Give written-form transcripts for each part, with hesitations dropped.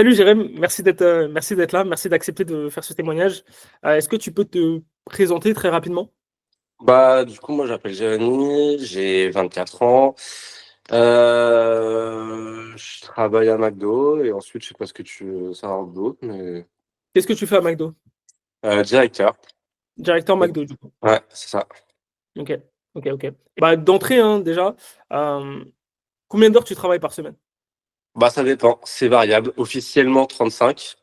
Salut Jérém, merci d'être là, merci d'accepter de faire ce témoignage. Est-ce que tu peux te présenter très rapidement? Du coup, moi, j'appelle Jérémy, j'ai 24 ans. Je travaille à McDo et ensuite, je sais pas ce que tu veux savoir d'autre, mais Qu'est-ce que tu fais à McDo? directeur. Directeur McDo, du coup. Ouais, c'est ça. OK, OK. Bah, d'entrée, hein, déjà, hem, combien d'heures tu travailles par semaine? Ça dépend, c'est variable. Officiellement 35,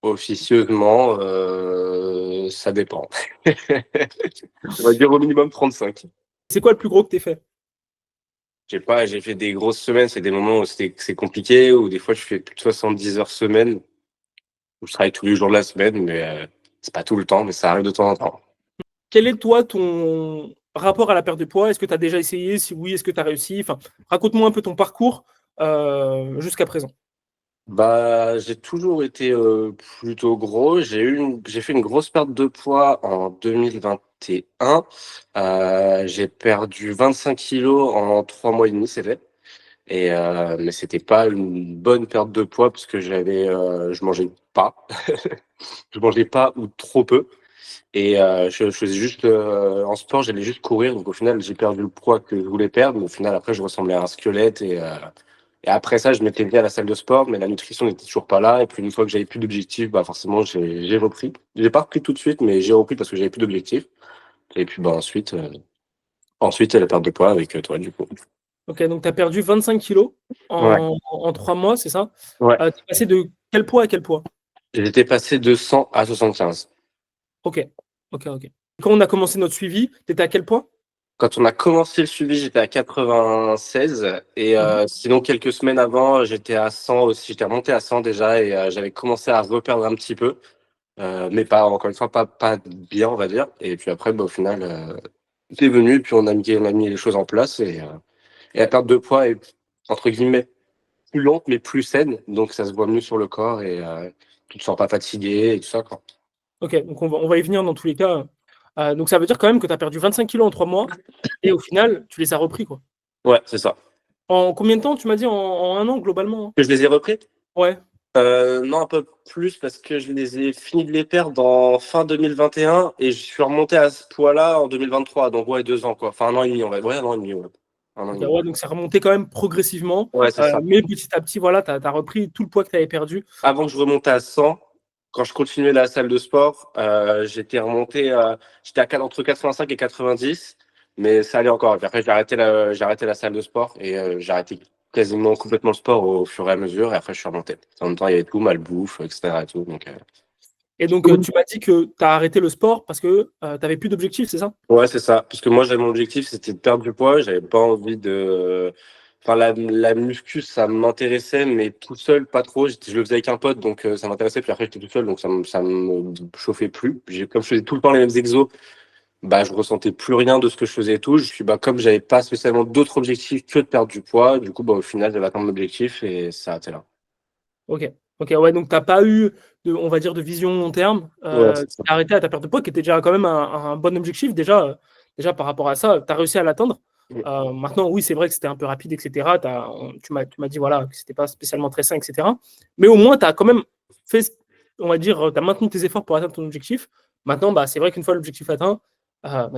officieusement, ça dépend. On va dire au minimum 35. C'est quoi le plus gros que tu fait? J'ai fait des grosses semaines, c'est des moments où c'est compliqué, où des fois je fais plus de 70 heures semaine, où je travaille tous les jours de la semaine, mais c'est pas tout le temps, mais ça arrive de temps en temps. Quel est, toi, ton rapport à la perte de poids? Est-ce que tu as déjà essayé? Si oui, est-ce que tu as réussi? Enfin, raconte-moi un peu ton parcours, jusqu'à présent. J'ai toujours été, plutôt gros. J'ai fait une grosse perte de poids en 2021. J'ai perdu 25 kilos en 3 mois et demi, c'est fait. Mais c'était pas une bonne perte de poids parce que je mangeais pas. Je mangeais pas ou trop peu et je faisais juste, en sport, j'allais juste courir, donc au final, j'ai perdu le poids que je voulais perdre, mais au final, après, je ressemblais à un squelette et après ça, je m'étais mis à la salle de sport, mais la nutrition n'était toujours pas là. Et puis une fois que j'avais plus d'objectifs, forcément, j'ai repris. J'ai pas repris tout de suite, mais j'ai repris parce que j'avais plus d'objectifs. Et puis ensuite, la perte de poids avec toi, du coup. OK, donc tu as perdu 25 kilos Ouais, en 3 mois, c'est ça? ouais. Tu es passé de quel poids à quel poids? J'étais passé de 100 à 75. OK. OK. Quand on a commencé notre suivi, tu étais à quel poids? Quand on a commencé le suivi, j'étais à 96 et Mmh mh. sinon quelques semaines avant, j'étais à 100 aussi. J'étais remonté à 100 déjà et j'avais commencé à reperdre un petit peu, mais pas encore une fois, pas bien, on va dire. Et puis après, au final, c'est venu et puis on a mis les choses en place et la perte de poids est, entre guillemets, plus lente mais plus saine, donc ça se voit mieux sur le corps et tu te sens pas fatigué et tout ça, quoi. OK, donc on va y venir dans tous les cas. Donc ça veut dire quand même que tu as perdu 25 kilos en 3 mois et au final, tu les as repris, quoi. Ouais, c'est ça. En combien de temps tu m'as dit? En 1 an globalement, hein? Que je les ai repris? Ouais, Non, un peu plus parce que je les ai fini de les perdre en fin 2021 et je suis remonté à ce poids-là en 2023, donc ouais, 2 ans, quoi. Enfin 1 an et demi, on va, ouais, 1 an et demi, ouais. 1 an et OK, demi. ouais, donc c'est remonté quand même progressivement, Ouais, c'est ça. mais petit à petit, voilà, tu as repris tout le poids que tu avais perdu. Avant que je remonte à 100, quand je continuais la salle de sport, j'étais remonté, j'étais à entre 85 et 90, mais ça allait encore. Et puis après, j'ai arrêté la salle de sport et j'ai arrêté quasiment complètement le sport au fur et à mesure et après je suis remonté. En même temps, il y avait tout, malbouffe, et cetera et tout, donc Et donc tu m'as dit que tu as arrêté le sport parce que, tu avais plus d'objectifs, c'est ça? ouais, c'est ça. Parce que moi, j'avais mon objectif, c'était de perdre du poids. J'avais pas envie de. Enfin, la muscu, ça m'intéressait, mais tout seul, pas trop. Je le faisais avec un pote, donc ça m'intéressait. Puis après, j'étais tout seul, donc ça me chauffait plus. Comme je faisais tout le temps les mêmes exos, je ressentais plus rien de ce que je faisais et tout. Comme j'avais pas spécialement d'autres objectifs que de perdre du poids, du coup, au final, j'avais atteint mon objectif et ça a été là. OK. OK, ouais, donc tu as pas eu de, on va dire, de vision long terme, Ouais, c'est ça. tu as arrêté à ta perte de poids qui était déjà quand même un bon objectif déjà, déjà par rapport à ça, tu as réussi à l'atteindre. Maintenant oui, c'est vrai que c'était un peu rapide et cetera, tu m'as dit voilà, que c'était pas spécialement très sain et cetera. Mais au moins tu as quand même fait c on va dire, tu as maintenu tes efforts pour atteindre ton objectif. Maintenant, c'est vrai qu'une fois l'objectif atteint,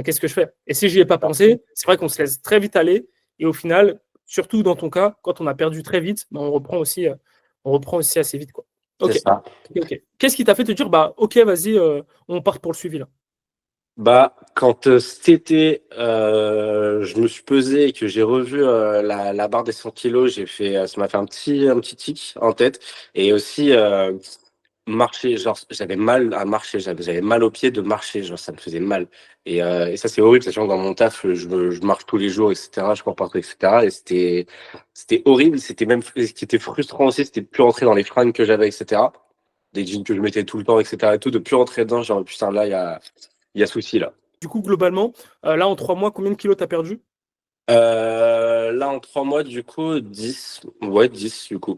qu'est-ce que je fais? Et si j'y ai pas pensé, c'est vrai qu'on se laisse très vite aller et au final, surtout dans ton cas, quand on a perdu très vite, on reprend aussi assez vite, quoi. C'est OK. ça. OK. Qu'est-ce qui t'a fait te dire: «Bah, OK, vas-y, on part pour le suivi, là»? Quand, cet été, je me suis pesé et que j'ai revu, la barre des 100 kilos, ça m'a fait un petit tic en tête et aussi, marcher, genre j'avais mal à marcher, j'avais mal aux pieds de marcher, genre ça me faisait mal et ça c'est horrible, sachant que dans mon taf, je marche tous les jours et cetera, je cours partout et cetera et c'était horrible. C'était même ce qui était frustrant aussi, c'était de plus rentrer dans les fringues que j'avais et cetera. Des jeans que je mettais tout le temps et cetera et tout, de plus rentrer dedans, genre: «Putain, là, il y a souci, là». Du coup, globalement, là, en 3 mois, combien de kilos tu as perdu? Là, en 3 mois, du coup, 10, ouais, 10 du coup,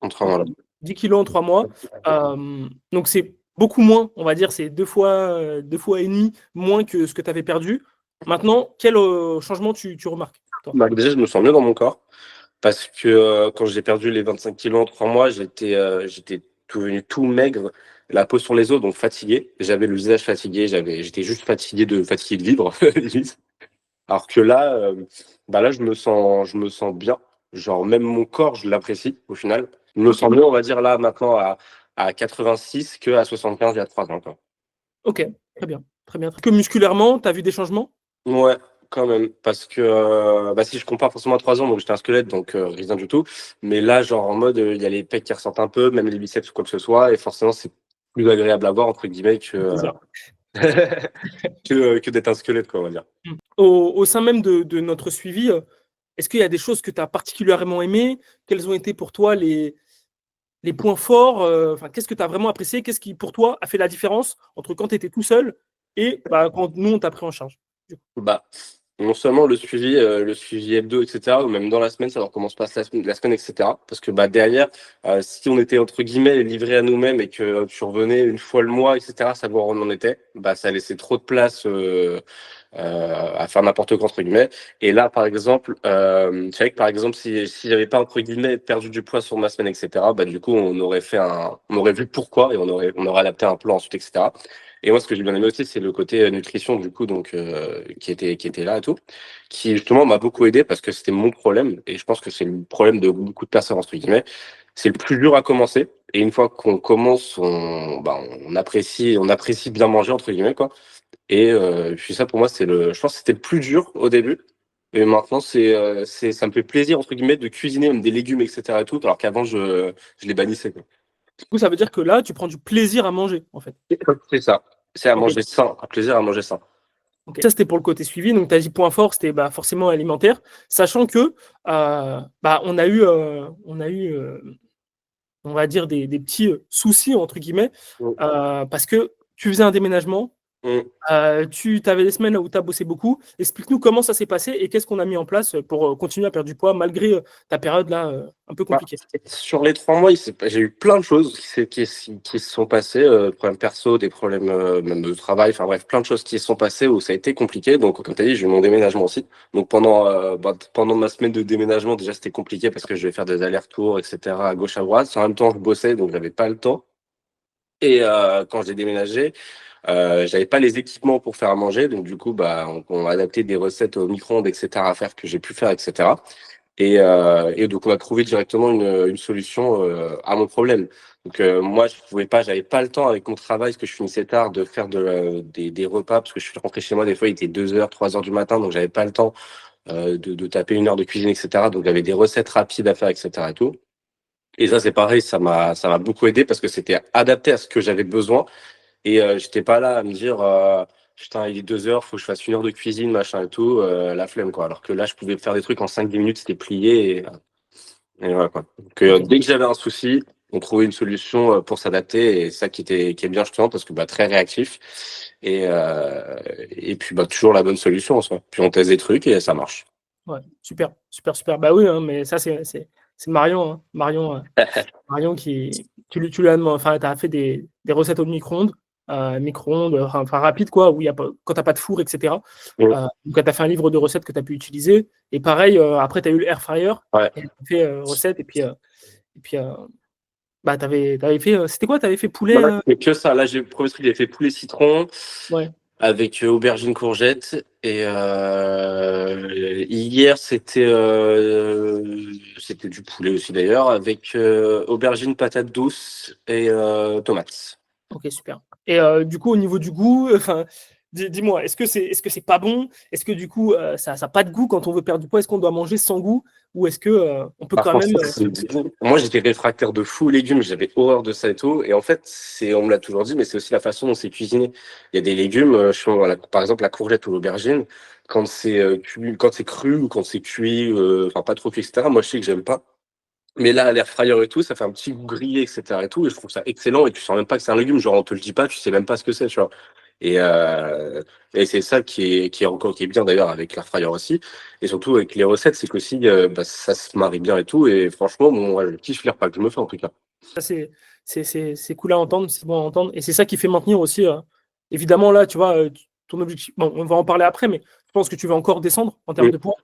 en 3 mois, OK. là. 10 kilos en 3 mois. Donc c'est beaucoup moins, on va dire, c'est 2 fois et demi moins que ce que tu avais perdu. Maintenant, quel, changement tu remarques, toi? Déjà, je me sens mieux dans mon corps parce que, quand j'ai perdu les 25 kilos en 3 mois, j'étais tout venu tout maigre, la peau sur les os, donc fatigué. J'avais le visage fatigué, j'étais juste fatigué de vivre, limite. Alors que là, là, je me sens bien. Genre, même mon corps, je l'apprécie au final. Je me sens mieux, on va dire, là, maintenant, à 86 qu'à 75 il y a 3 ans, quoi. Ok, très bien. Très bien. Que musculairement, tu as vu des changements? Ouais, quand même. Parce que si je compare forcément à 3 ans, donc j'étais un squelette, donc rien du tout. Mais là, genre en mode, il y a les pecs qui ressortent un peu, même les biceps ou quoi que ce soit. Et forcément, c'est plus agréable à voir, entre guillemets, C'est ça. que d'être un squelette, quoi, on va dire. Au sein même de notre suivi, est-ce qu'il y a des choses que tu as particulièrement aimées? Quels ont été pour toi les points forts? Qu'est-ce que tu as vraiment apprécié? Qu'est-ce qui, pour toi, a fait la différence entre quand tu étais tout seul et quand nous, on t'a pris en charge? Bah, non seulement le suivi hebdo, etc., ou même dans la semaine, savoir comment se passe la semaine, etc. Parce que derrière, si on était entre guillemets livré à nous-mêmes et que tu revenais une fois le mois, etc., savoir où on en était, ça laissait trop de place à faire n'importe quoi, entre guillemets. Et là, par exemple, je savais que par exemple, si j'avais pas, entre guillemets, perdu du poids sur ma semaine, etc., du coup, on aurait vu pourquoi et on aurait adapté un plan ensuite, etc. Et moi, ce que j'ai bien aimé aussi, c'est le côté nutrition, du coup, donc, qui était là et tout, qui justement m'a beaucoup aidé parce que c'était mon problème. Et je pense que c'est le problème de beaucoup de personnes, entre guillemets. C'est le plus dur à commencer. Et une fois qu'on commence, on apprécie bien manger, entre guillemets, quoi. Et puis ça, pour moi, je pense que c'était le plus dur au début. Et maintenant, ça me fait plaisir, entre guillemets, de cuisiner même des légumes, etc. et tout, alors qu'avant, je les bannissais, quoi. Du coup, ça veut dire que là, tu prends du plaisir à manger, en fait. C'est ça. C'est à Ok. manger sain, un plaisir à manger sain. Ok. Ça, c'était pour le côté suivi. Donc, tu as dit point fort, c'était forcément alimentaire. Sachant que on a eu on va dire, des petits soucis, entre guillemets, Mm. parce que tu faisais un déménagement. Mm. Tu avais des semaines où tu as bossé beaucoup. Explique-nous comment ça s'est passé et qu'est-ce qu'on a mis en place pour continuer à perdre du poids malgré ta période là un peu compliquée. Sur les 3 mois, j'ai eu plein de choses qui se sont passées, des problèmes perso, des problèmes même de travail, enfin bref, plein de choses qui se sont passées où ça a été compliqué. Donc, comme tu as dit, j'ai eu mon déménagement aussi. Donc, pendant ma semaine de déménagement, déjà, c'était compliqué parce que je vais faire des allers-retours, etc., à gauche, à droite. En même temps, je bossais, donc j'avais pas le temps. Et quand j'ai déménagé, j'avais pas les équipements pour faire à manger. Donc, du coup, on a adapté des recettes au micro-ondes, etc., à faire que j'ai pu faire, etc. Et donc, on a trouvé directement une solution à mon problème. Donc, moi, je pouvais pas, j'avais pas le temps avec mon travail, parce que je finissais tard, de faire des repas, parce que je suis rentré chez moi, des fois, il était 2h, 3h du matin, donc j'avais pas le temps de taper 1 heure de cuisine, etc. Donc, j'avais des recettes rapides à faire, etc. et tout. Et ça, c'est pareil, ça m'a beaucoup aidé parce que c'était adapté à ce que j'avais besoin. Et j'étais pas là à me dire, putain, il est 2h, faut que je fasse 1 heure de cuisine, machin et tout, la flemme, quoi. Alors que là, je pouvais faire des trucs en 5-10 minutes, c'était plié. Et voilà, quoi. Donc, Ok. dès que j'avais un souci, on trouvait une solution pour s'adapter. Et ça qui est bien justement parce que très réactif. Et puis toujours la bonne solution en soi. Puis on teste des trucs et ça marche. Ouais, super, super, super. Bah oui, hein, mais ça, c'est Marion, hein. Marion tu lui as demandé, enfin, tu as fait des recettes au micro-ondes, rapide, quoi, où quand tu n'as pas de four, etc. Mm. Donc, tu as fait un livre de recettes que tu as pu utiliser. Et pareil, après, tu as eu le air fryer, Ouais. et tu as fait recettes, et puis t'avais fait, c'était quoi? Tu avais fait poulet? Mais que ça. Là, j'ai le premier truc, j'ai fait poulet citron Ouais, avec aubergine courgette. Et hier, c'était du poulet aussi d'ailleurs, avec aubergine patate douce et tomates. ok, super. Et du coup, au niveau du goût, enfin, dis-moi, est-ce que c'est pas bon? Est-ce que du coup, ça n'a pas de goût quand on veut perdre du poids? Est-ce qu'on doit manger sans goût? Ou est-ce que on peut Par quand contre, même. moi j'étais réfractaire de fou aux légumes, j'avais horreur de ça et tout. Et en fait, on me l'a toujours dit, mais c'est aussi la façon dont c'est cuisiné. Il y a des légumes, voilà, par exemple la courgette ou l'aubergine, quand c'est cru ou quand c'est cuit, enfin pas trop cuit, etc. Moi je sais que j'aime pas. Mais là, à l'air fryer et tout, ça fait un petit goût grillé, etc. et tout. Et je trouve ça excellent. Et tu sens même pas que c'est un légume. Genre, on te le dit pas, tu sais même pas ce que c'est, tu vois. Et, euh, et c'est ça qui est bien d'ailleurs avec l'air fryer aussi. Et surtout avec les recettes, c'est qu'aussi, ça se marie bien et tout. Et franchement, moi, je kiffe les repas que je me fais en tout cas. Ça, c'est cool à entendre, c'est bon à entendre. Et c'est ça qui fait maintenir aussi. Évidemment, là, tu vois, ton objectif. Bon, on va en parler après, mais je pense que tu vas encore descendre en termes Mm. de poids.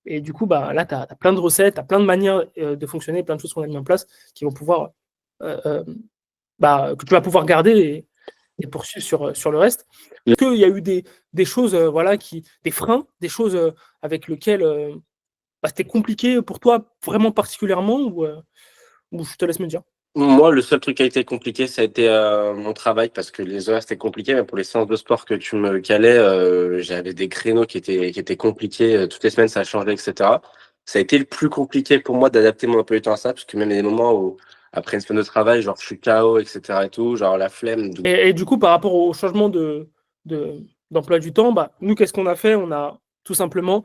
Et du coup, là, tu as plein de recettes, tu as plein de manières de fonctionner, plein de choses qu'on a mis en place qui vont pouvoir que tu vas pouvoir garder et poursuivre sur le reste. Est-ce qu'il y a eu des choses, voilà, des freins, des choses avec lesquelles c'était compliqué pour toi vraiment particulièrement ou je te laisse me dire? Moi, le seul truc qui a été compliqué, ça a été mon travail parce que les horaires c'était compliqué. Même pour les séances de sport que tu me calais, j'avais des créneaux qui étaient compliqués. Toutes les semaines, ça a changé, etc. Ça a été le plus compliqué pour moi d'adapter mon emploi du temps à ça, parce que même il y a des moments où, après une semaine de travail, genre je suis KO, etc. et tout, genre la flemme. Et du coup, par rapport au changement de d'emploi du temps, nous, qu'est-ce qu'on a fait? On a tout simplement,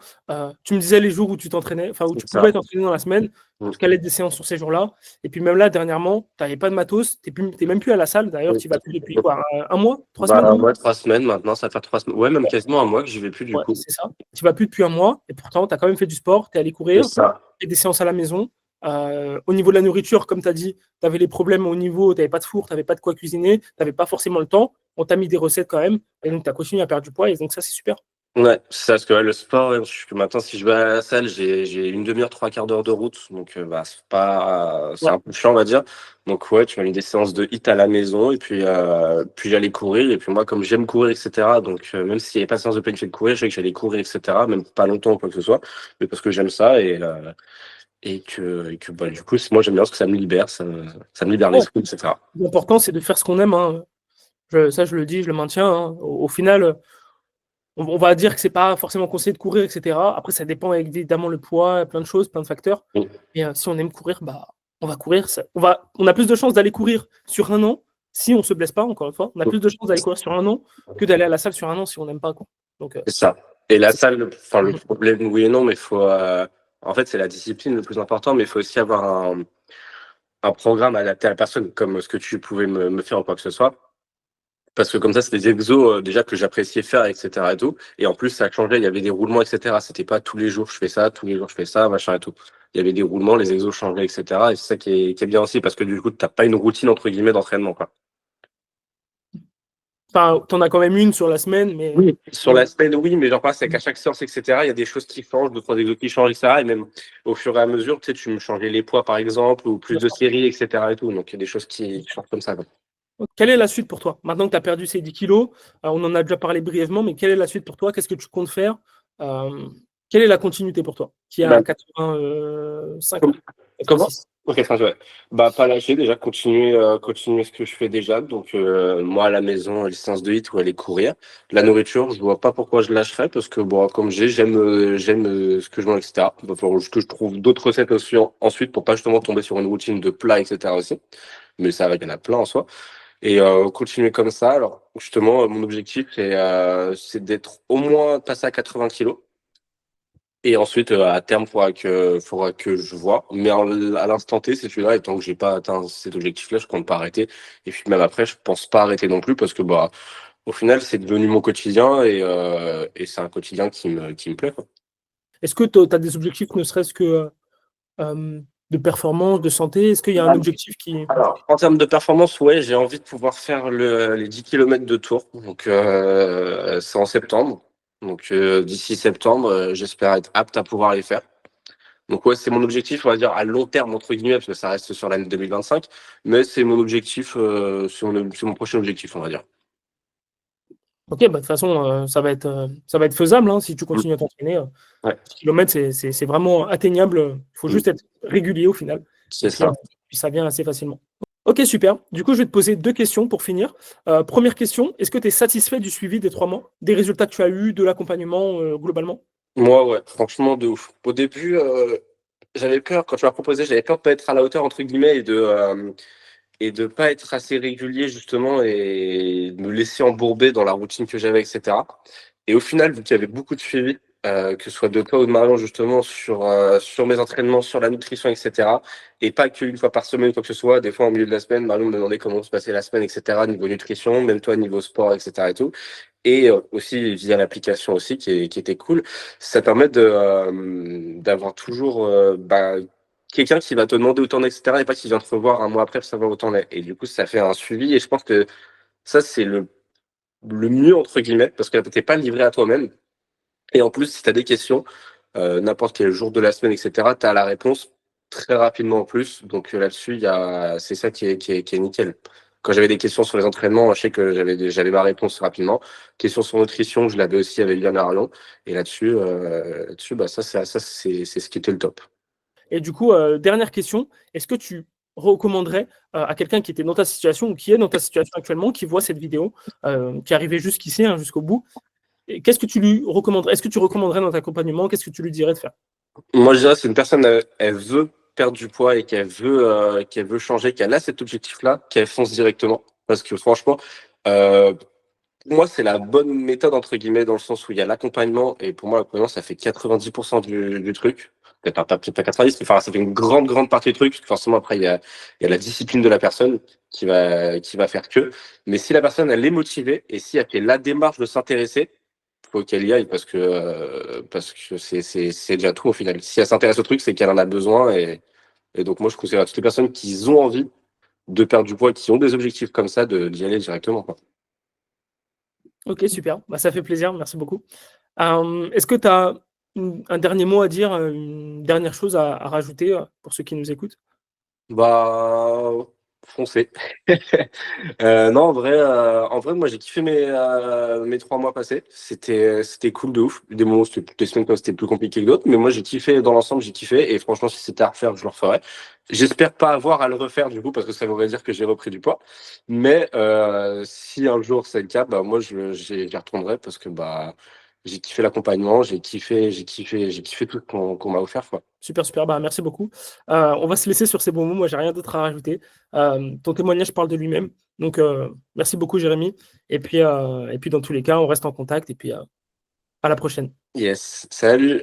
tu me disais les jours où tu t'entraînais, enfin, où tu C'est ça. pouvais t'entraîner dans la semaine, Mm. tu calais des séances sur ces jours-là. Et puis même là, dernièrement, tu avais pas de matos, tu es même plus à la salle. D'ailleurs, Oui. tu y vas plus depuis quoi? Un mois? 3 semaines, un mois? Ouais, 3 semaines maintenant, ça fait 3 semaines. Ouais, même quasiment un mois que j'y vais plus du Ouais, coup. c'est ça. Tu vas plus depuis un mois et pourtant, tu as quand même fait du sport, tu es allé C'est courir, ça. et des séances à la maison. Au niveau de la nourriture, comme tu as dit, tu avais les problèmes au niveau, tu n'avais pas de four, tu n'avais pas de quoi cuisiner, tu n'avais pas forcément le temps. On t'a mis des recettes quand même, et donc tu as continué à perdre du poids, et donc ça, c'est super. Ouais, c'est ça, parce que ouais, le sport, ouais, maintenant, si je vais à la salle, j'ai une demi-heure, trois quarts d'heure de route. Donc, c'est Ouais. un peu chiant, on va dire. Donc, ouais, tu m'as mis des séances de hit à la maison, et puis j'allais courir. Et puis, moi, comme j'aime courir, etc., donc, même s'il n'y avait pas de séance de planifié de courir, je sais que j'allais courir, etc., même pas longtemps ou quoi que ce soit, mais parce que j'aime ça, du coup, moi, j'aime bien parce que ça me libère, ça me libère Ouais. l'esprit, etc. L'important, c'est de faire ce qu'on aime, hein. Ça, je le dis, je le maintiens, hein. Au final, on va dire que c'est pas forcément conseillé de courir, etc. Après, ça dépend évidemment le poids, plein de choses, plein de facteurs. Mm. Et si on aime courir, on va courir. On a plus de chances d'aller courir sur un an si on se blesse pas, encore une fois. On a plus de chances d'aller courir sur un an que d'aller à la salle sur un an si on n'aime pas, quoi. Donc, C'est ça. Et la c'est salle, enfin, le Mhm. problème, oui et non, mais en fait, c'est la discipline le plus important, mais il faut aussi avoir un programme adapté à la personne, comme ce que tu pouvais me faire ou quoi que ce soit. Parce que comme ça, c'est des exos déjà que j'appréciais faire, etc. et tout. Et en plus, ça changeait, il y avait des roulements, etc. C'était pas tous les jours je fais ça, tous les jours je fais ça, machin et tout. Il y avait des roulements, les exos changeaient, etc. Et c'est ça qui est bien aussi, parce que du coup, t'as pas une routine, entre guillemets, d'entraînement, quoi. Enfin, t'en as quand même une sur la semaine, mais Oui, sur la semaine, oui, mais genre pas, c'est qu'à chaque séance, etc., il y a des choses qui changent, deux, trois exos qui changent, etc. Et même au fur et à mesure, tu sais, tu me changeais les poids, par exemple, ou plus bien de sûr. séries, etc. et tout. Donc, il y a des choses qui changent comme ça, quoi. Quelle est la suite pour toi? Maintenant que tu as perdu ces 10 kilos, on en a déjà parlé brièvement, mais quelle est la suite pour toi? Qu'est-ce que tu comptes faire? Euh, Quelle est la continuité pour toi? Qui a Bah, 85 com- ans, comment? 86. Ok, enfin, ouais. Pas lâcher, déjà, continuer ce que je fais déjà. Donc, moi, à la maison, les séances de hit ou aller courir. La nourriture, je vois pas pourquoi je lâcherais, parce que, bon, comme j'aime ce que je mange, etc. Il va falloir juste que je trouve d'autres recettes aussi ensuite pour pas justement tomber sur une routine de plats, etc. aussi. Mais ça, il y en a plein en soi. Et continuer comme ça. Alors, justement, mon objectif, c'est d'être au moins passé à 80 kilos. Et ensuite, à terme, faudra que je vois. Mais à l'instant T, c'est celui-là. Et tant que j'ai pas atteint cet objectif-là, je compte pas arrêter. Et puis même après, je pense pas arrêter non plus parce que au final, c'est devenu mon quotidien et c'est un quotidien qui me plaît, quoi. Est-ce que tu as des objectifs, ne serait-ce que de performance, de santé? Est-ce qu'il y a un objectif qui. Alors, en termes de performance, ouais, j'ai envie de pouvoir faire les 10 kilomètres de tour. Donc, c'est en septembre. Donc, d'ici septembre, j'espère être apte à pouvoir les faire. Donc, ouais, c'est mon objectif, on va dire, à long terme, entre guillemets, parce que ça reste sur l'année 2025. Mais c'est mon objectif, c'est mon prochain objectif, on va dire. Ok, de toute façon, ça va être faisable, hein, si tu Mm. continues à t'entraîner. Ouais. 10 km, c'est vraiment atteignable. Il faut Mm. juste être régulier au final. Et C'est puis, ça. puis ça vient assez facilement. Ok, super. Du coup, je vais te poser deux questions pour finir. Première question, est-ce que tu es satisfait du suivi des 3 mois, des résultats que tu as eus, de l'accompagnement globalement? Moi, ouais, franchement, de ouf. Au début, j'avais peur, quand tu m'as proposé, j'avais peur de pas être à la hauteur, entre guillemets, et de pas être assez régulier justement et de me laisser embourber dans la routine que j'avais, etc. Et au final, vu qu'il y avait beaucoup de suivi, que ce soit de toi ou de Marion justement sur mes entraînements, sur la nutrition, etc. Et pas qu'une fois par semaine, quoi que ce soit. Des fois, au milieu de la semaine, Marion me demandait comment se passait la semaine, etc. Niveau nutrition, même toi niveau sport, etc. et tout. Et aussi via l'application aussi qui était cool. Ça permet d'avoir toujours quelqu'un qui va te demander où t'en es, etc. et pas qui vient te revoir un mois après pour savoir où t'en es. Et du coup, ça fait un suivi et je pense que ça, c'est le mieux, entre guillemets, parce que t'es pas livré à toi-même. Et en plus, si tu as des questions, n'importe quel jour de la semaine, etc., tu as la réponse. très rapidement en plus. Donc là-dessus, c'est ça qui est nickel. Quand j'avais des questions sur les entraînements, je sais que j'avais ma réponse rapidement. Questions sur nutrition, je l'avais aussi avec Yann Arlon. Et là-dessus, bah, c'est ce qui était le top. Et du coup, dernière question, est-ce que tu recommanderais à quelqu'un qui était dans ta situation ou qui est dans ta situation actuellement, qui voit cette vidéo, qui est arrivé jusqu'ici, hein, jusqu'au bout, qu'est-ce que tu lui recommanderais? Est-ce que tu recommanderais dans ton accompagnement? Qu'est-ce que tu lui dirais de faire? Moi, je dirais, c'est une personne, elle veut perdre du poids et qu'elle veut changer, qu'elle a cet objectif-là, qu'elle fonce directement. Parce que franchement, euh, pour moi, c'est la bonne méthode, entre guillemets, dans le sens où il y a l'accompagnement. Et pour moi, l'accompagnement, ça fait 90% du truc. Peut-être pas 90, mais enfin, ça fait une grande, grande partie du truc. Parce que forcément, après, il y a la discipline de la personne qui va faire que. Mais si la personne, elle est motivée et si elle fait la démarche de s'intéresser, faut qu'elle y aille parce que c'est déjà tout au final. Si elle s'intéresse au truc, c'est qu'elle en a besoin. Et donc, moi, je conseille à toutes les personnes qui ont envie de perdre du poids, qui ont des objectifs comme ça, d'y aller directement, quoi. Ok, super, bah, ça fait plaisir, merci beaucoup. Est-ce que tu as un dernier mot à dire, une dernière chose à rajouter pour ceux qui nous écoutent? Bah, foncez. Non, en vrai, moi, j'ai kiffé mes 3 mois passés. C'était cool de ouf. Des moments, des semaines quand c'était plus compliqué que d'autres. Mais moi, j'ai kiffé dans l'ensemble, j'ai kiffé. Et franchement, si c'était à refaire, je le referais. J'espère pas avoir à le refaire, du coup, parce que ça voudrait dire que j'ai repris du poids. Mais si un jour c'est le cas, bah, moi, j'y retournerai parce que bah, j'ai kiffé l'accompagnement, j'ai kiffé tout ce qu'on m'a offert, quoi. Super, super, bah, merci beaucoup. On va se laisser sur ces bons mots, moi j'ai rien d'autre à rajouter. Ton témoignage parle de lui-même, donc merci beaucoup Jérémy. Et puis dans tous les cas, on reste en contact et puis à la prochaine. Yes. Salut.